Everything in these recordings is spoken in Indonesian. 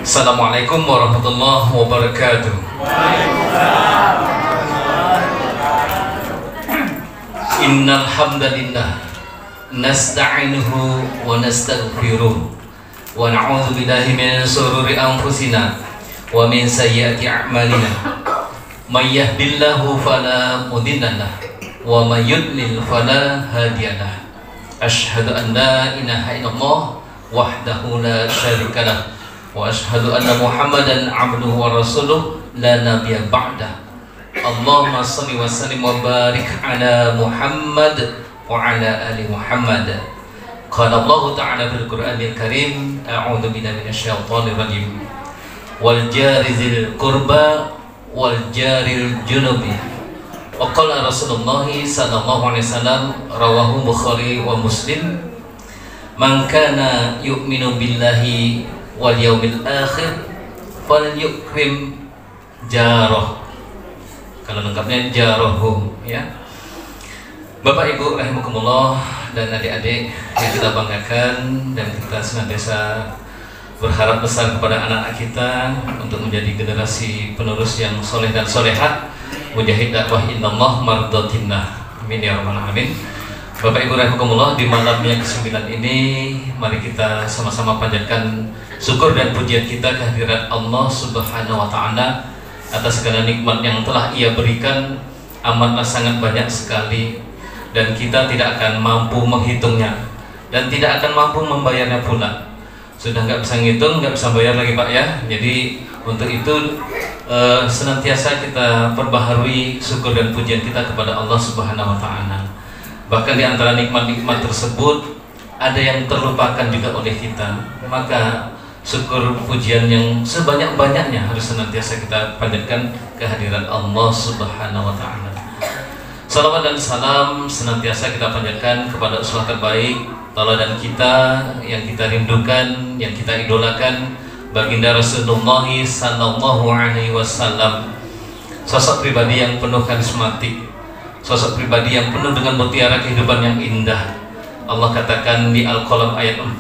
Assalamualaikum warahmatullahi wabarakatuh. Innal hamdalillah nasta'inuhu wa nastaghfiruh wa na'udzu billahi min shururi anfusina wa min sayyiati a'malina. May yahdihillahu fala mudilla lahu wa may yudlil fala hadiyalah. Asyhadu an la ilaha illallah wahdahu la syarika lahu wa asyhadu anna Muhammadan abduhu wa rasuluh la nabiyya ba'dah. Allahumma shalli wa sallim wa barik ala Muhammad wa ala ali Muhammad. Qala Allah ta'ala fil Qur'anil Karim, a'udzu billahi minasyaitonir rajim. Wal jari dzil qurba wal jaril junubi. Wa qala Rasulullah sallallahu alaihi wasallam, rawahu Bukhari wa Muslim, man kana yu'minu billahi wal yaumil akhir falyukrim jarah. Kalau lengkapnya jarohum, ya. Bapak Ibu rahimakumullah dan adik-adik yang kita banggakan, dan kita senantiasa berharap besar kepada anak-anak kita untuk menjadi generasi penerus yang soleh dan solehah, mujahid dakwah illallah mardatillah. Amin ya rabbal alamin. Bapak Ibu rahimakumullah, di malam yang ke-9 ini mari kita sama-sama panjatkan syukur dan pujian kita kehadirat Allah Subhanahu wa taala atas segala nikmat yang telah Ia berikan, amatlah sangat banyak sekali, dan kita tidak akan mampu menghitungnya dan tidak akan mampu membayarnya pula. Sudah nggak bisa ngitung, nggak bisa bayar lagi Pak ya. Jadi untuk itu senantiasa kita perbaharui syukur dan pujian kita kepada Allah Subhanahu wa taala. Bahkan di antara nikmat-nikmat tersebut ada yang terlupakan juga oleh kita, maka syukur pujian yang sebanyak-banyaknya harus senantiasa kita panjatkan kehadiran Allah Subhanahu wa taala. Salawat dan salam senantiasa kita panjatkan kepada uswah terbaik, tauladan kita yang kita rindukan, yang kita idolakan, baginda Rasulullah sallallahu alaihi wasallam. Sosok pribadi yang penuh karismatik, sosok pribadi yang penuh dengan mutiara kehidupan yang indah. Allah katakan di Al-Qalam ayat 4,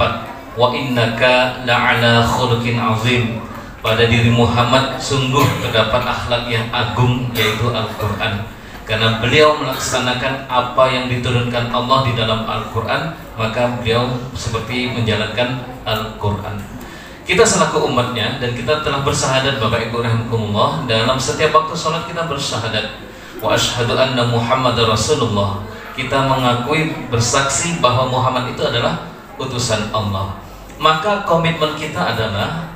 wa innaka la'ala khuluqin azim. Pada diri Muhammad sungguh terdapat akhlak yang agung, yaitu Al-Quran. Karena beliau melaksanakan apa yang diturunkan Allah di dalam Al-Quran, maka beliau seperti menjalankan Al-Quran. Kita selaku umatnya, dan kita telah bersyahadat Bapak Ibu rahimakumullah, dalam setiap waktu sholat kita bersyahadat wa asyhadu anna Muhammadar Rasulullah. Kita mengakui, bersaksi bahwa Muhammad itu adalah utusan Allah. Maka komitmen kita adalah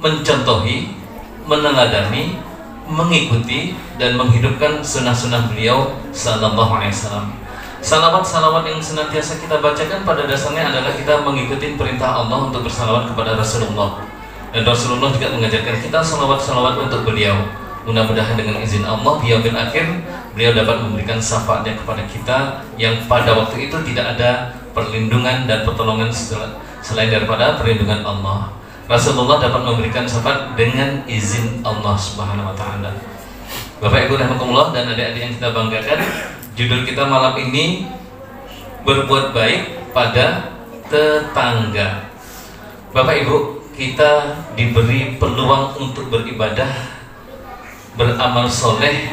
mencontohi, meneladani, mengikuti dan menghidupkan sunnah-sunnah beliau sallallahu alaihi wasallam. Salawat-salawat yang senantiasa kita bacakan pada dasarnya adalah kita mengikuti perintah Allah untuk bersalawat kepada Rasulullah. Dan Rasulullah juga mengajarkan kita salawat-salawat untuk beliau. Mudah-mudahan dengan izin Allah di yaumil akhir beliau dapat memberikan syafaatnya kepada kita, yang pada waktu itu tidak ada perlindungan dan pertolongan selain daripada perlindungan Allah. Rasulullah dapat memberikan syafaat dengan izin Allah Subhanahu wa taala. Bapak Ibu rahimakumullah dan adik-adik yang kita banggakan, judul kita malam ini berbuat baik pada tetangga. Bapak Ibu, kita diberi peluang untuk beribadah, beramal soleh,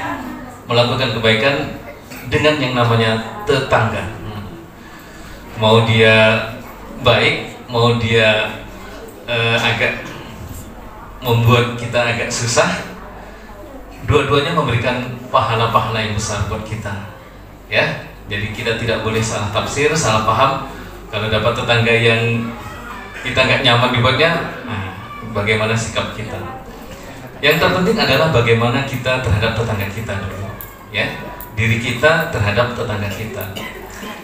melakukan kebaikan dengan yang namanya tetangga. Mau dia baik, mau dia agak membuat kita agak susah, dua-duanya memberikan pahala-pahala yang besar buat kita, ya. Jadi kita tidak boleh salah tafsir, salah paham. Kalau dapat tetangga yang kita nggak nyaman dibuatnya, bagaimana sikap kita? Yang terpenting adalah bagaimana kita terhadap tetangga kita dulu, ya. Diri kita terhadap tetangga kita.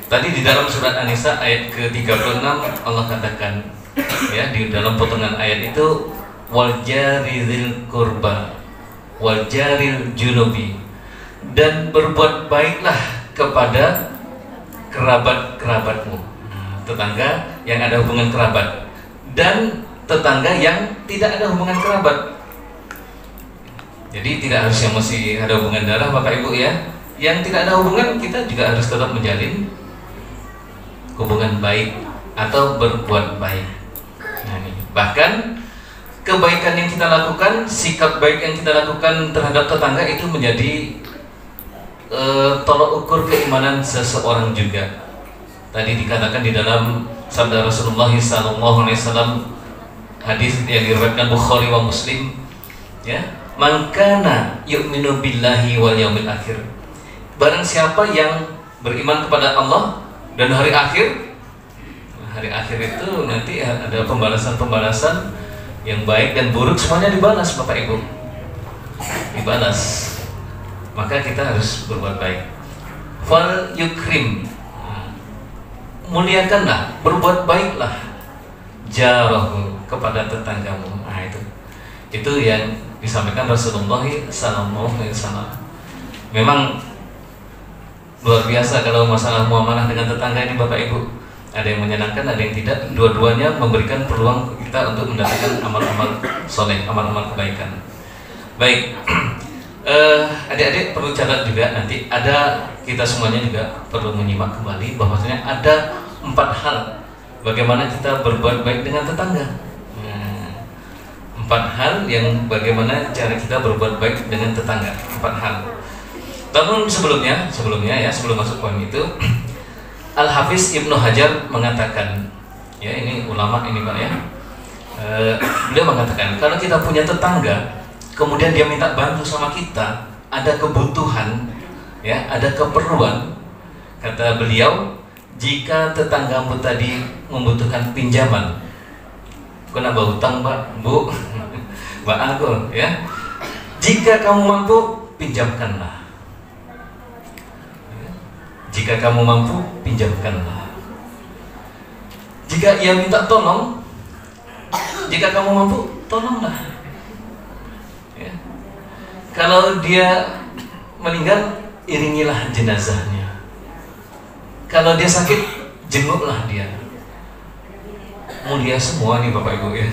Tadi di dalam surat An-Nisa ayat ke-36 Allah katakan, ya, di dalam potongan ayat itu, wal jaril qurba wal jaril junubi, dan berbuat baiklah kepada kerabat-kerabatmu. Tetangga yang ada hubungan kerabat dan tetangga yang tidak ada hubungan kerabat. Jadi tidak harus yang masih ada hubungan darah Bapak Ibu ya. Yang tidak ada hubungan, kita juga harus tetap menjalin hubungan baik atau berbuat baik. Nah, ini. Bahkan kebaikan yang kita lakukan, sikap baik yang kita lakukan terhadap tetangga itu menjadi tolok ukur keimanan seseorang juga. Tadi dikatakan di dalam sabda Rasulullah SAW, hadis yang diriwayatkan Bukhari wa Muslim, ya, man kana yu'minu billahi wal yaumil akhir, barang siapa yang beriman kepada Allah dan hari akhir. Hari akhir itu nanti ada pembalasan-pembalasan yang baik dan buruk, semuanya dibalas Bapak Ibu, dibalas. Maka kita harus berbuat baik. Fal yukrim, muliakanlah, berbuat baiklah jarahu, kepada tetanggamu. Nah itu yang disampaikan Rasulullah SAW. Memang luar biasa kalau masalah muamalah dengan tetangga ini Bapak Ibu. Ada yang menyenangkan, ada yang tidak. Dua-duanya memberikan peluang kita untuk mendapatkan amal-amal soleh, amal-amal kebaikan. Baik, adik-adik perlu catat juga, nanti ada, kita semuanya juga perlu menyimak kembali bahwasanya ada 4 hal bagaimana kita berbuat baik dengan tetangga. 4 hal yang bagaimana cara kita berbuat baik dengan tetangga. 4 hal. Namun sebelum masuk poin itu, Al-Hafiz Ibnu Hajar mengatakan, ya ini ulama ini Pak ya, beliau mengatakan kalau kita punya tetangga, kemudian dia minta bantu sama kita, ada kebutuhan, ya, ada keperluan, kata beliau, jika tetanggamu tadi membutuhkan pinjaman, kena hutang Mbak, Bu, Mbak Aku, ya, jika kamu mampu pinjamkanlah. Jika kamu mampu, pinjamkanlah. Jika ia minta tolong, jika kamu mampu, tolonglah. Ya. Kalau dia meninggal, iringilah jenazahnya. Kalau dia sakit, jenguklah dia. Mulia semua nih Bapak Ibu ya.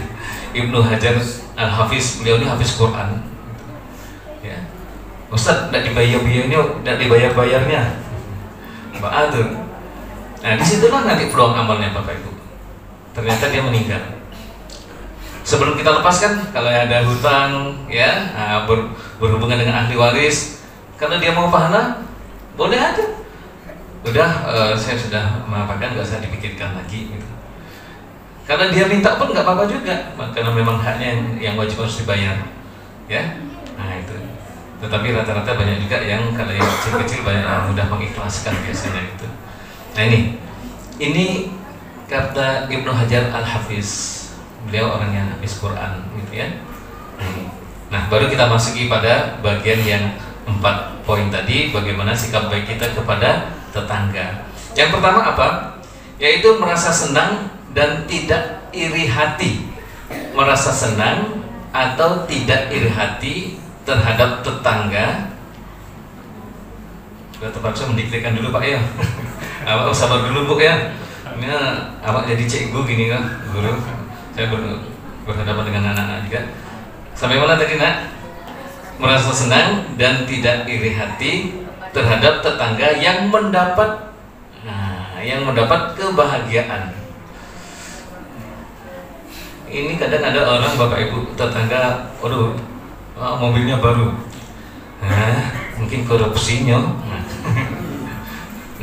Ibnu Hajar Al-Hafiz, beliau ini hafiz Quran. Ya. Ustaz, tidak dibayar-bayarnya. Mbak Adur. Nah disitulah nanti peluang amalnya Bapak Ibu. Ternyata dia meninggal. Sebelum kita lepaskan, kalau ada hutang, ya, berhubungan dengan ahli waris, kalau dia mau pahala, boleh aja. Udah, saya sudah memaafkan, nggak usah dipikirkan lagi. Gitu. Karena dia minta pun nggak apa-apa juga, karena memang haknya yang wajib harus dibayar. Ya, nah itu. Tetapi rata-rata banyak juga yang kalau yang kecil-kecil banyak yang mudah mengikhlaskan biasanya itu. Nah ini kata Ibnu Hajar Al-Hafiz, beliau orang yang habis Quran gitu ya. Nah baru kita masuki pada bagian yang 4 poin tadi, bagaimana sikap baik kita kepada tetangga. Yang pertama apa? Yaitu merasa senang dan tidak iri hati. Merasa senang atau tidak iri hati terhadap tetangga. Sudah terpaksa mendiktekan dulu Pak ya. Awak sabar dulu Bu ya. Ini awak jadi cikgu gini kan, guru. Saya berhadapan dengan anak-anak juga. Sampai mana tadi nak? Merasa senang dan tidak iri hati terhadap tetangga yang mendapat, kebahagiaan. Ini kadang ada orang Bapak Ibu tetangga, aduh, mobilnya baru, mungkin korupsinya,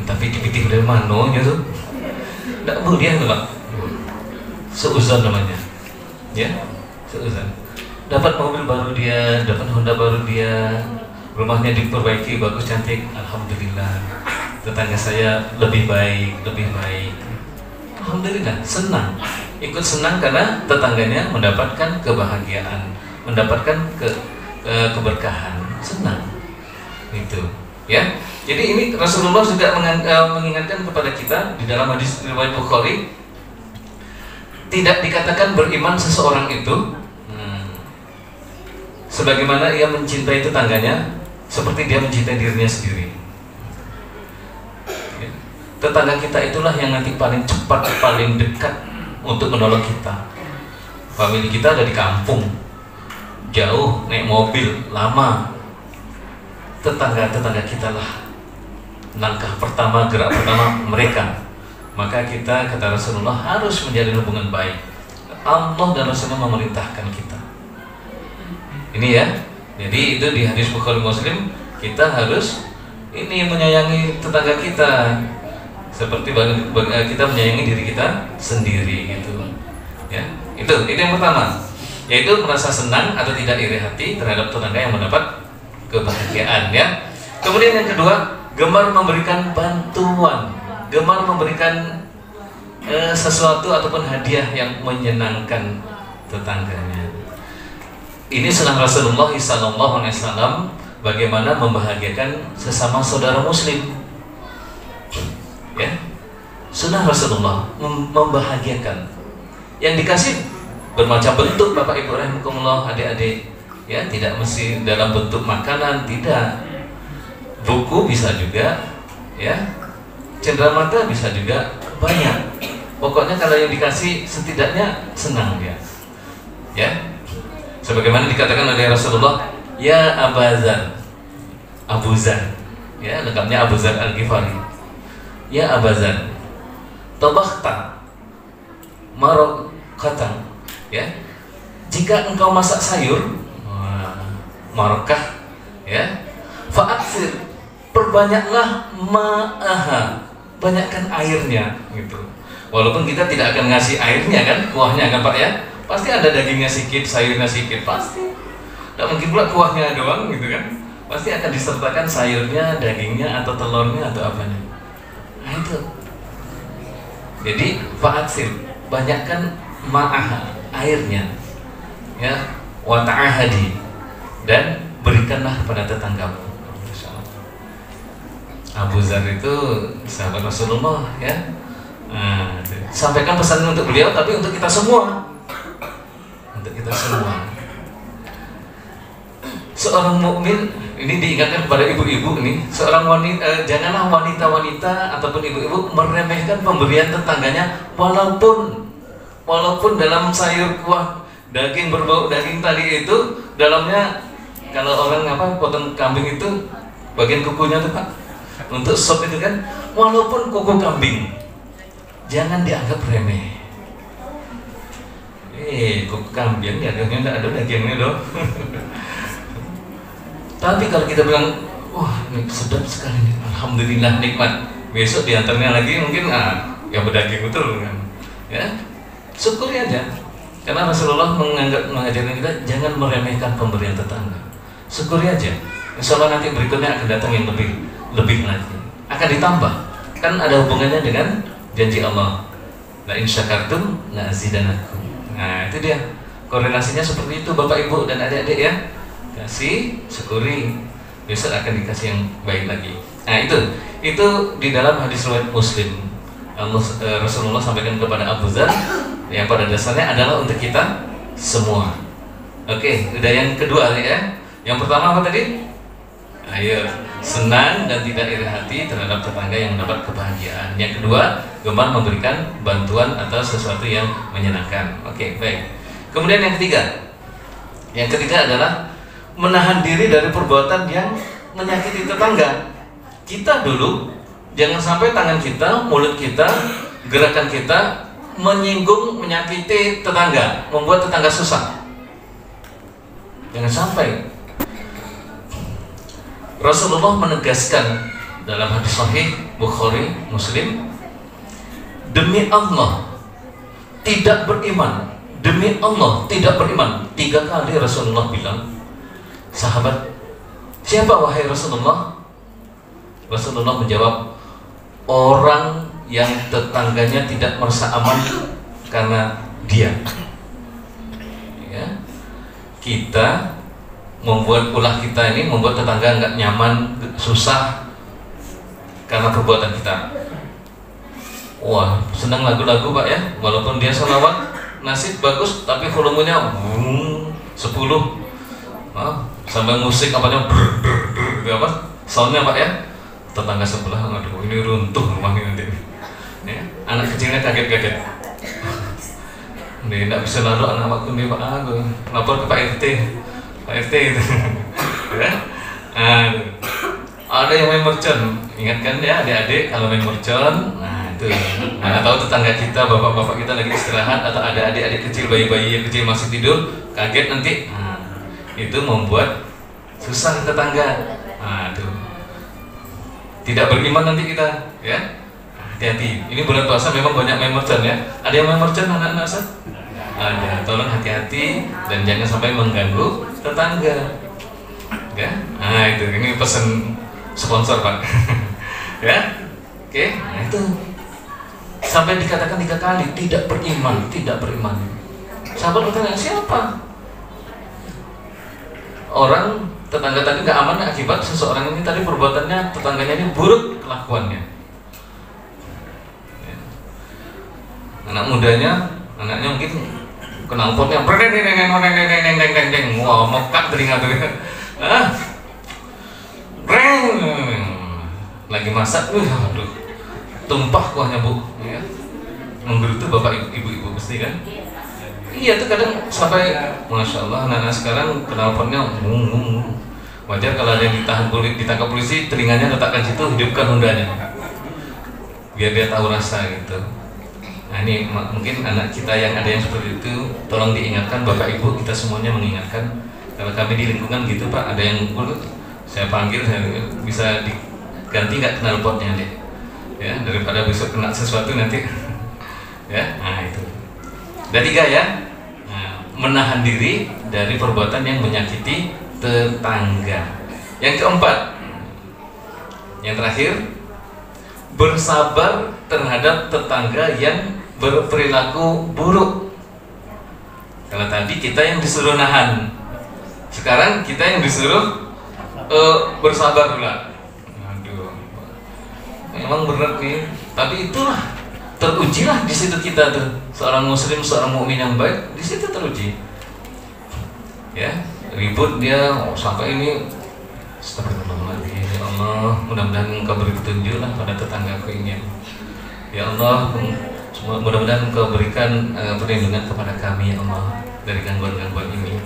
tapi dipitih dari mana gitu, tidak boleh Pak, seuzon namanya, ya, seuzon. Dapat mobil baru dia, dapat Honda baru dia, rumahnya diperbaiki bagus cantik, alhamdulillah. Tetangga saya lebih baik, alhamdulillah, senang, ikut senang karena tetangganya mendapatkan kebahagiaan, mendapatkan keberkahan, senang itu ya. Jadi ini Rasulullah juga mengingatkan kepada kita di dalam hadis riwayat Bukhari, tidak dikatakan beriman seseorang itu sebagaimana ia mencintai tetangganya seperti dia mencintai dirinya sendiri. Tetangga kita itulah yang nanti paling cepat, paling dekat untuk menolong kita. Famili kita ada di kampung, jauh, naik mobil, lama. Tetangga-tetangga kita lah langkah pertama, gerak pertama mereka. Maka kita, kata Rasulullah, harus menjalin hubungan baik. Allah dan Rasulnya memerintahkan kita. Ini ya. Jadi itu di hadis Bukhari Muslim, kita harus ini menyayangi tetangga kita seperti kita menyayangi diri kita sendiri gitu. Ya. Itu yang pertama, yaitu merasa senang atau tidak iri hati terhadap tetangga yang mendapat kebahagiaan ya. Kemudian yang kedua, gemar memberikan bantuan, gemar memberikan sesuatu ataupun hadiah yang menyenangkan tetangganya. Ini sunnah Rasulullah SAW, bagaimana membahagiakan sesama saudara muslim. Ya, sunnah Rasulullah membahagiakan. Yang dikasih bermacam bentuk, Bapak Ibu rahimakumullah, adik-adik. Ya, tidak mesti dalam bentuk makanan, tidak. Buku bisa juga, ya. Cenderamata bisa juga, banyak. Pokoknya kalau yang dikasih setidaknya senang dia. Ya. Sebagaimana dikatakan oleh Rasulullah, ya Abazar, Abu Zar, ya lengkapnya Abu Zar Al-Ghifari. Ya Abazar, tabakhta marokatan, ya. Jika engkau masak sayur, marokah, ya, fa'aksir, perbanyaklah ma'aha, banyakkan airnya, gitu. Walaupun kita tidak akan ngasih airnya kan, kuahnya kan Pak ya, pasti ada dagingnya sedikit, sayurnya sedikit, pasti. Tidak mungkin pula kuahnya doang gitu kan, pasti akan disertakan sayurnya, dagingnya, atau telurnya, atau apanya. Nah itu. Jadi fa'aksir, banyakkan ma'aha, airnya, ya, wa ta'ahadi, dan berikanlah kepada tetanggamu. Abu Zar itu sahabat Rasulullah ya. Nah, sampaikan pesan untuk beliau, tapi untuk kita semua, untuk kita semua. Seorang mukmin ini diingatkan kepada ibu-ibu nih, seorang wanita, janganlah wanita-wanita ataupun ibu-ibu meremehkan pemberian tetangganya, walaupun dalam sayur kuah daging berbau daging tadi itu dalamnya, kalau orang potong kambing itu bagian kukunya tuh Pak, untuk sop itu kan, walaupun kuku kambing, jangan dianggap remeh. Kuku kambing ya, tidak ada dagingnya dong. Tapi kalau kita bilang, wah ini sedap sekali, alhamdulillah nikmat. Besok diantarnya lagi mungkin yang berdaging betul kan, ya syukuri aja. Karena Rasulullah mengajarkan kita jangan meremehkan pemberian tetangga. Syukuri aja. Insya Allah nanti berikutnya akan datang yang lebih lagi, akan ditambah. Kan ada hubungannya dengan janji Allah, la in syakartum la azidanakum. Nah itu dia, korelasinya seperti itu Bapak Ibu dan adik-adik ya. Kasih, syukuri, besok akan dikasih yang baik lagi. Nah itu di dalam hadis riwayat Muslim, Rasulullah sampaikan kepada Abu Dzar yang pada dasarnya adalah untuk kita semua. Oke, udah yang kedua ya. Yang pertama apa tadi? Ayo, senang dan tidak iri hati terhadap tetangga yang mendapat kebahagiaan. Yang kedua, gemar memberikan bantuan atau sesuatu yang menyenangkan. Oke, baik. Kemudian yang ketiga adalah menahan diri dari perbuatan yang menyakiti tetangga. Kita dulu jangan sampai tangan kita, mulut kita, gerakan kita menyinggung, menyakiti tetangga, membuat tetangga susah. Jangan sampai. Rasulullah menegaskan dalam hadis sahih Bukhari Muslim, demi Allah tidak beriman, demi Allah tidak beriman. 3 kali Rasulullah bilang. Sahabat, siapa wahai Rasulullah? Rasulullah menjawab, orang yang tetangganya tidak merasa aman karena dia. Ya. Kita membuat ulah kita ini membuat tetangga nggak nyaman, susah karena perbuatan kita. Wah, senang lagu-lagu Pak ya, walaupun dia selawat nasib bagus, tapi volumenya 10. Sampai musik apanya soundnya Pak ya, tetangga sebelah aduh ini runtuh rumahnya nanti ya, anak kecilnya kaget-kaget nih tidak bisa lalu anak waktu nih Pak, aku lapor ke Pak RT itu ya. Ada yang main mercon, ingatkan ya adik-adik kalau main mercon, nah itu mana tahu tetangga kita, bapak-bapak kita lagi istirahat atau ada adik-adik kecil, bayi-bayi yang kecil masih tidur, kaget nanti. Itu membuat susah tetangga. Itu tidak beriman nanti kita, ya. Hati-hati. Ini bulan puasa memang banyak merchant ya. Ada yang merchant anak-anak Ustaz? Ada. Tolong hati-hati dan jangan sampai mengganggu tetangga. Ya. Itu ini pesan sponsor Pak. Ya. Oke. Nah itu sampai dikatakan 3 kali tidak beriman, tidak beriman. Sahabat bertanya siapa? Orang tetangga tadi nggak aman akibat seseorang ini tadi perbuatannya, tetangganya ini buruk kelakuannya. Ya. Anak mudanya, anaknya mungkin knalpotnya wah mekak telinga tuh. Lagi masak, aduh, tumpah kuahnya Bu, ya. Menggerutu bapak ibu-ibu pasti kan? Iya tuh kadang sampai, masya Allah anak-anak sekarang knalpotnya wajar kalau ada yang ditangkap polisi, telinganya letakkan situ, hidupkan Hondanya, biar dia tahu rasa gitu. Nah ini mungkin anak kita yang ada yang seperti itu, tolong diingatkan Bapak Ibu, kita semuanya mengingatkan. Kalau kami di lingkungan gitu Pak, ada yang saya panggil, saya bisa diganti nggak knalpotnya deh, ya daripada besok kena sesuatu nanti. Ya, nah itu. Ada 3 ya, menahan diri dari perbuatan yang menyakiti tetangga. Yang keempat, yang terakhir, bersabar terhadap tetangga yang berperilaku buruk. Kalau tadi kita yang disuruh nahan, sekarang kita yang disuruh bersabar pula. Aduh, memang berat nih. Tapi itulah terujilah di situ kita tuh, seorang muslim, seorang mukmin yang baik di situ teruji. Ya, ribut dia sampai ini, astagfirullahaladzim, ya Allah, mudah-mudahan Engkau beri petunjuk lah pada tetanggaku ini. Ya Allah, mudah-mudahan Engkau berikan perlindungan kepada kami ya Allah dari gangguan-gangguan ini.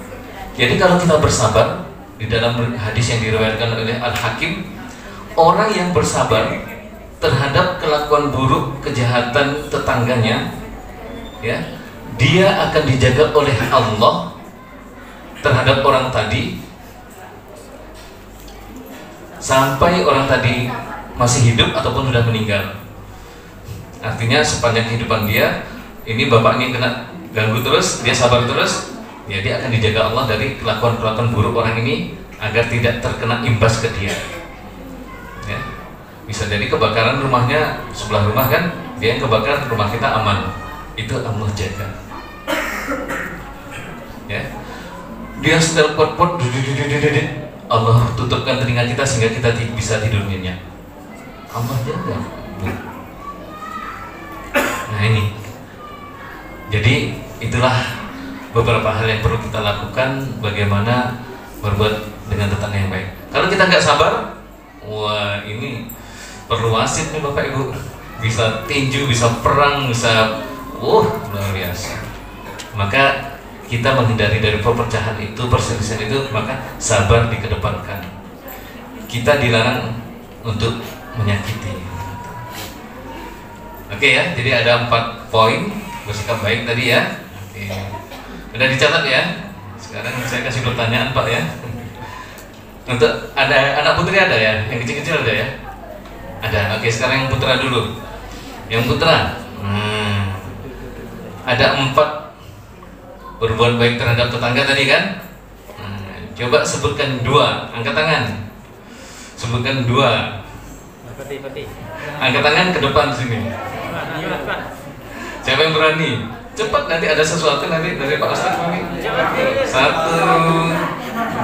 Jadi kalau kita bersabar, di dalam hadis yang diriwayatkan oleh Al-Hakim, orang yang bersabar terhadap kelakuan buruk, kejahatan tetangganya, ya, dia akan dijaga oleh Allah terhadap orang tadi sampai orang tadi masih hidup ataupun sudah meninggal. Artinya sepanjang kehidupan dia, ini bapaknya kena ganggu terus, dia sabar terus, ya dia akan dijaga Allah dari kelakuan-kelakuan buruk orang ini agar tidak terkena imbas ke dia. Ya. Bisa jadi kebakaran rumahnya, sebelah rumah kan, dia yang kebakaran, rumah kita aman, itu Allah jaga. Ya. Dia setel pot-pot, Allah tutupkan telinga kita sehingga kita bisa tidur nyenyak. Allah jaga. Nah ini, jadi itulah beberapa hal yang perlu kita lakukan, bagaimana berbuat dengan tetangga yang baik. Kalau kita nggak sabar, wah ini perlu wasit nih Bapak Ibu, bisa tinju, bisa perang, bisa luar biasa. Maka kita menghindari dari perpecahan itu, perselisihan itu, maka sabar dikedepankan. Kita dilarang untuk menyakiti. Oke ya, jadi ada 4 poin bersikap baik tadi ya. Oke. Udah dicatat ya. Sekarang saya kasih pertanyaan Pak ya. Untuk ada anak putri ada ya, yang kecil-kecil ada ya. Ada. Oke, sekarang yang putra dulu. Yang putra. Ada 4 berbuat baik terhadap tetangga tadi kan? Coba sebutkan 2, angkat tangan. Sebutkan 2. Angkat tangan ke depan sini. Siapa yang berani? Cepat, nanti ada sesuatu nanti dari Pak Ustadz kami. 1,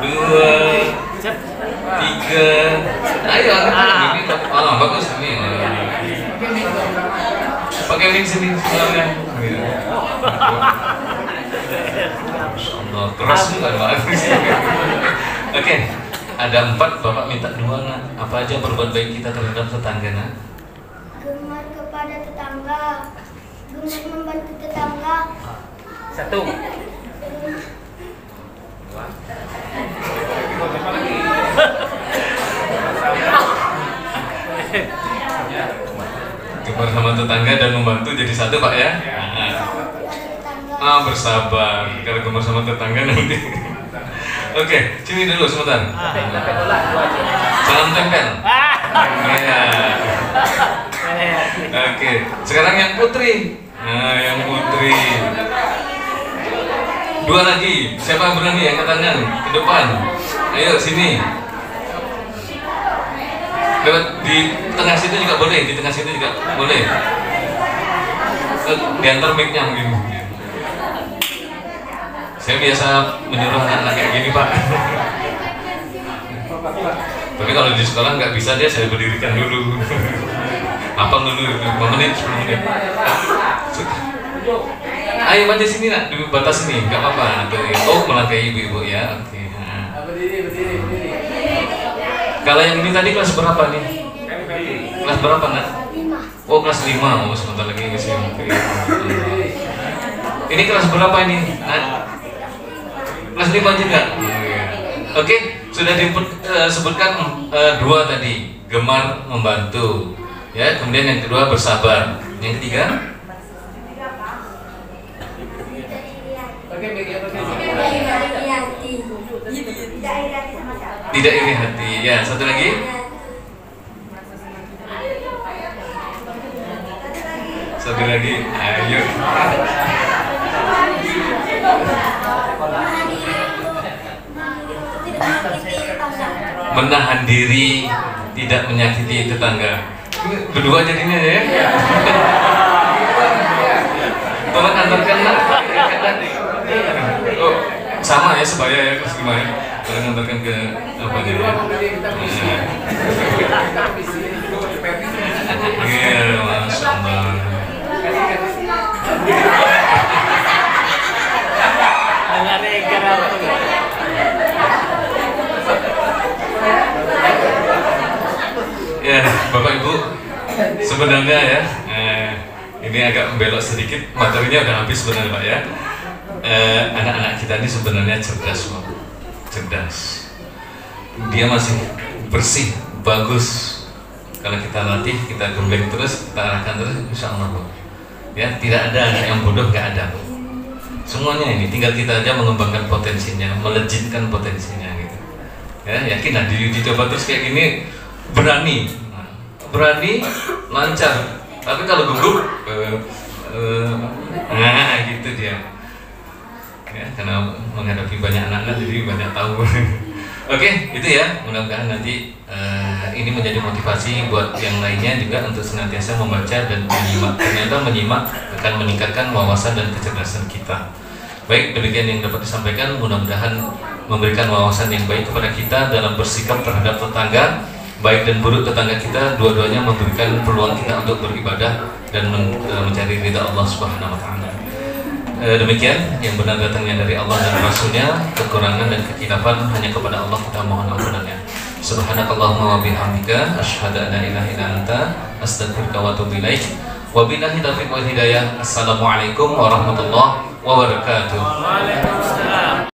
2, 3. Ayo angkat tangan ini. Bagus ini. Pakai mic sini sebenarnya. Allah, keras juga Pak. Oke, ada 4, Bapak minta 2 nah. Apa aja berbuat baik kita terhadap tetangga nah? Gemar kepada tetangga, gemar membantu tetangga. 1. Bersama tetangga dan membantu jadi satu Pak ya. Bersabar. Kalau gemar sama tetangga nanti. Oke, sini dulu sebentar. Salam tempel. Ya. Oke, sekarang yang putri. Nah, yang putri. Dua lagi. Siapa yang berani angkat tangan ke depan? Ayo sini. Lewat di tengah situ juga boleh, di tengah situ juga boleh. Diantar mic-nya mungkin. Saya biasa menyuruh anak-anak kayak gini Pak. Tapi kalau di sekolah nggak bisa dia saya berdirikan dulu. Apa dulu 5 menit, 10 menit. Ayo maju sini nak, di batas ini, nggak apa-apa. Oh melangkai ibu-ibu ya, oke. Berdiri. Kalau yang ini tadi kelas berapa nih? Kelas berapa nak? 5. Oh kelas 5, oh sebentar lagi ke sini. Ini kelas berapa ini? Kelas 5 juga. Oke, sudah disebutkan 2 tadi, gemar membantu. Ya, kemudian yang kedua bersabar. Yang ketiga? Tidak iri hati. Ya, satu lagi. Satu lagi. Ayo. Menahan diri, tidak menyakiti tetangga. Berdua jadinya ya. Tolong antarkan nak. Oh, sama ya sebaya ya kelas 5 ya. Tolong antarkan ke apa nih ya. Iya, Masya Allah. Ya, Bapak Ibu, sebenarnya ya, ini agak membelok sedikit, materinya udah habis sebenarnya Pak ya. Anak-anak kita ini sebenarnya cerdas Pak, cerdas. Dia masih bersih, bagus. Kalau kita latih, kita gembeng terus, kita arahkan terus, insya Allah Pak. Ya, tidak ada anak yang bodoh, nggak ada. Semuanya ini, tinggal kita aja mengembangkan potensinya, melejitkan potensinya gitu. Ya, yakinlah dicoba terus kayak gini. Berani, lancar. Tapi kalau gugup, gitu dia. Ya, karena menghadapi banyak anak-anak jadi banyak tahu. Oke, itu ya. Mudah-mudahan nanti ini menjadi motivasi buat yang lainnya juga untuk senantiasa membaca dan menyimak. Ternyata menyimak akan meningkatkan wawasan dan kecerdasan kita. Baik, demikian yang dapat disampaikan. Mudah-mudahan memberikan wawasan yang baik kepada kita dalam bersikap terhadap tetangga. Baik dan buruk tetangga kita, dua-duanya memberikan peluang kita untuk beribadah dan mencari ridha Allah Subhanahu wa Ta'ala. Demikian yang benar datangnya dari Allah dan Rasulnya, kekurangan dan kekhilafan hanya kepada Allah kita mohon ampunannya. Subhanakallahumma wa bihamdika asyhadu an la ilaha illa anta astaghfiruka wa atubu ilaik. Wabillahi taufiq wal hidayah. Assalamualaikum warahmatullahi wabarakatuh.